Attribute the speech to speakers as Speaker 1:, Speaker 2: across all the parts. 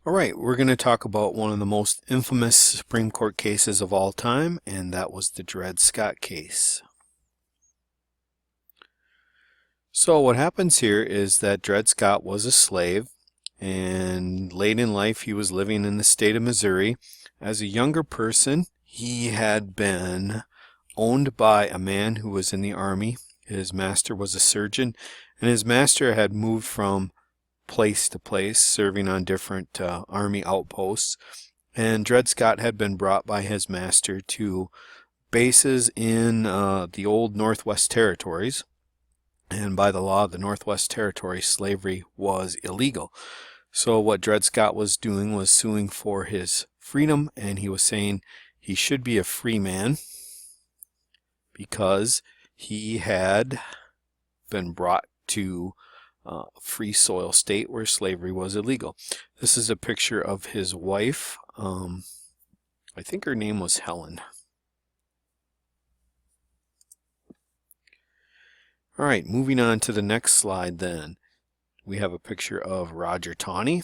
Speaker 1: All right, we're going to talk about one of the most infamous Supreme Court cases of all time, and that was the Dred Scott case. So what happens here is that Dred Scott was a slave, and late in life he was living in the state of Missouri. As a younger person, he had been owned by a man who was in the army. His master was a surgeon, and his master had moved from place to place, serving on different army outposts. And Dred Scott had been brought by his master to bases in the old Northwest Territories. And by the law of the Northwest Territories, slavery was illegal. So what Dred Scott was doing was suing for his freedom, and he was saying he should be a free man because he had been brought to free soil state where slavery was illegal. This is a picture of his wife. I think her name was Helen. All right, moving on to the next slide then. We have a picture of Roger Taney,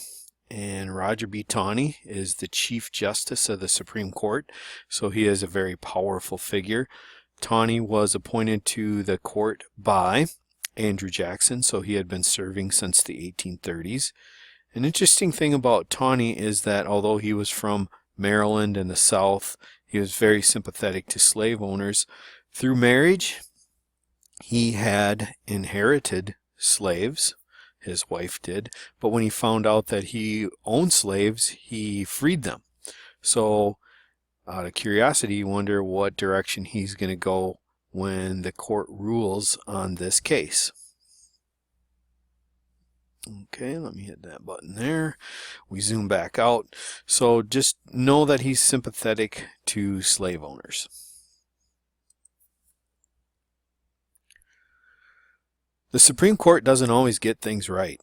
Speaker 1: and Roger B Tawny is the Chief Justice of the Supreme Court, so he is a very powerful figure. Taney was appointed to the court by Andrew Jackson, so he had been serving since the 1830s. An interesting thing about Tawny is that although he was from Maryland and the South, he was very sympathetic to slave owners. Through marriage, he had inherited slaves, his wife did, but when he found out that he owned slaves, he freed them. So out of curiosity, you wonder what direction he's going to go when the court rules on this case. Okay, let me hit that button there. We zoom back out. So just know that he's sympathetic to slave owners. The Supreme Court doesn't always get things right,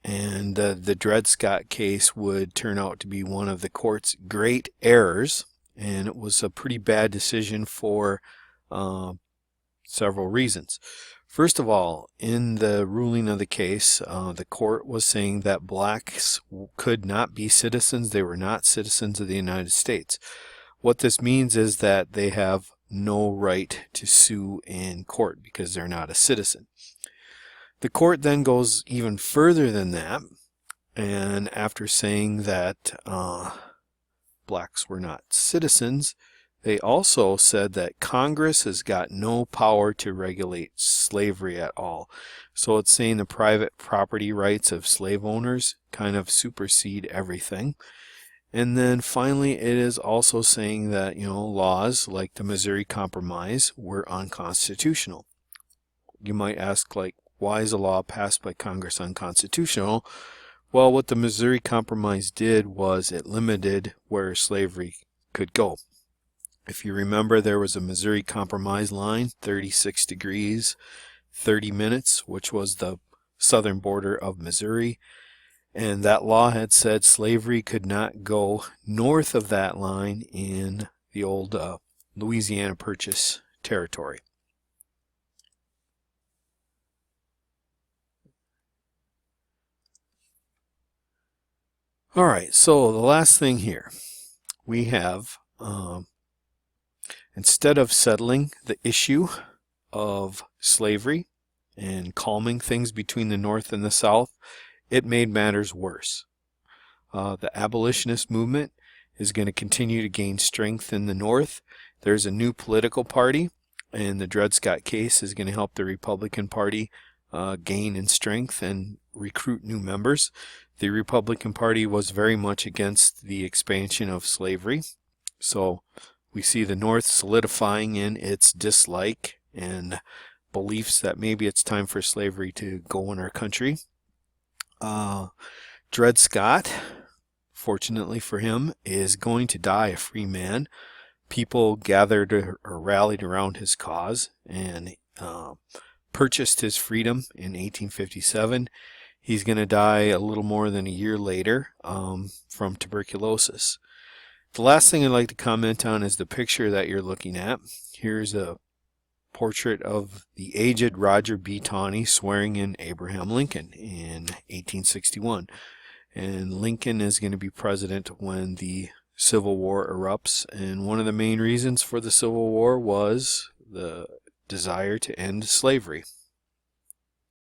Speaker 1: and the Dred Scott case would turn out to be one of the court's great errors, and it was a pretty bad decision for several reasons. First of all, in the ruling of the case, the court was saying that blacks could not be citizens. They were not citizens of the United States. What this means is that they have no right to sue in court because they're not a citizen. The court then goes even further than that, and after saying that blacks were not citizens, they also said that Congress has got no power to regulate slavery at all. So it's saying the private property rights of slave owners kind of supersede everything. And then finally, it is also saying that, laws like the Missouri Compromise were unconstitutional. You might ask, why is a law passed by Congress unconstitutional? Well, what the Missouri Compromise did was it limited where slavery could go. If you remember, there was a Missouri Compromise line, 36 degrees, 30 minutes, which was the southern border of Missouri. And that law had said slavery could not go north of that line in the old Louisiana Purchase territory. All right, so the last thing here, we have instead of settling the issue of slavery and calming things between the North and the South, it made matters worse. The abolitionist movement is going to continue to gain strength in the North. There's a new political party, and the Dred Scott case is going to help the Republican Party gain in strength and recruit new members. The Republican Party was very much against the expansion of slavery. So we see the North solidifying in its dislike and beliefs that maybe it's time for slavery to go in our country. Dred Scott, fortunately for him, is going to die a free man. People gathered or rallied around his cause and purchased his freedom in 1857. He's going to die a little more than a year later from tuberculosis. The last thing I'd like to comment on is the picture that you're looking at. Here's a portrait of the aged Roger B. Tawny swearing in Abraham Lincoln in 1861. and Lincoln is going to be president when the Civil War erupts. And one of the main reasons for the Civil War was the desire to end slavery.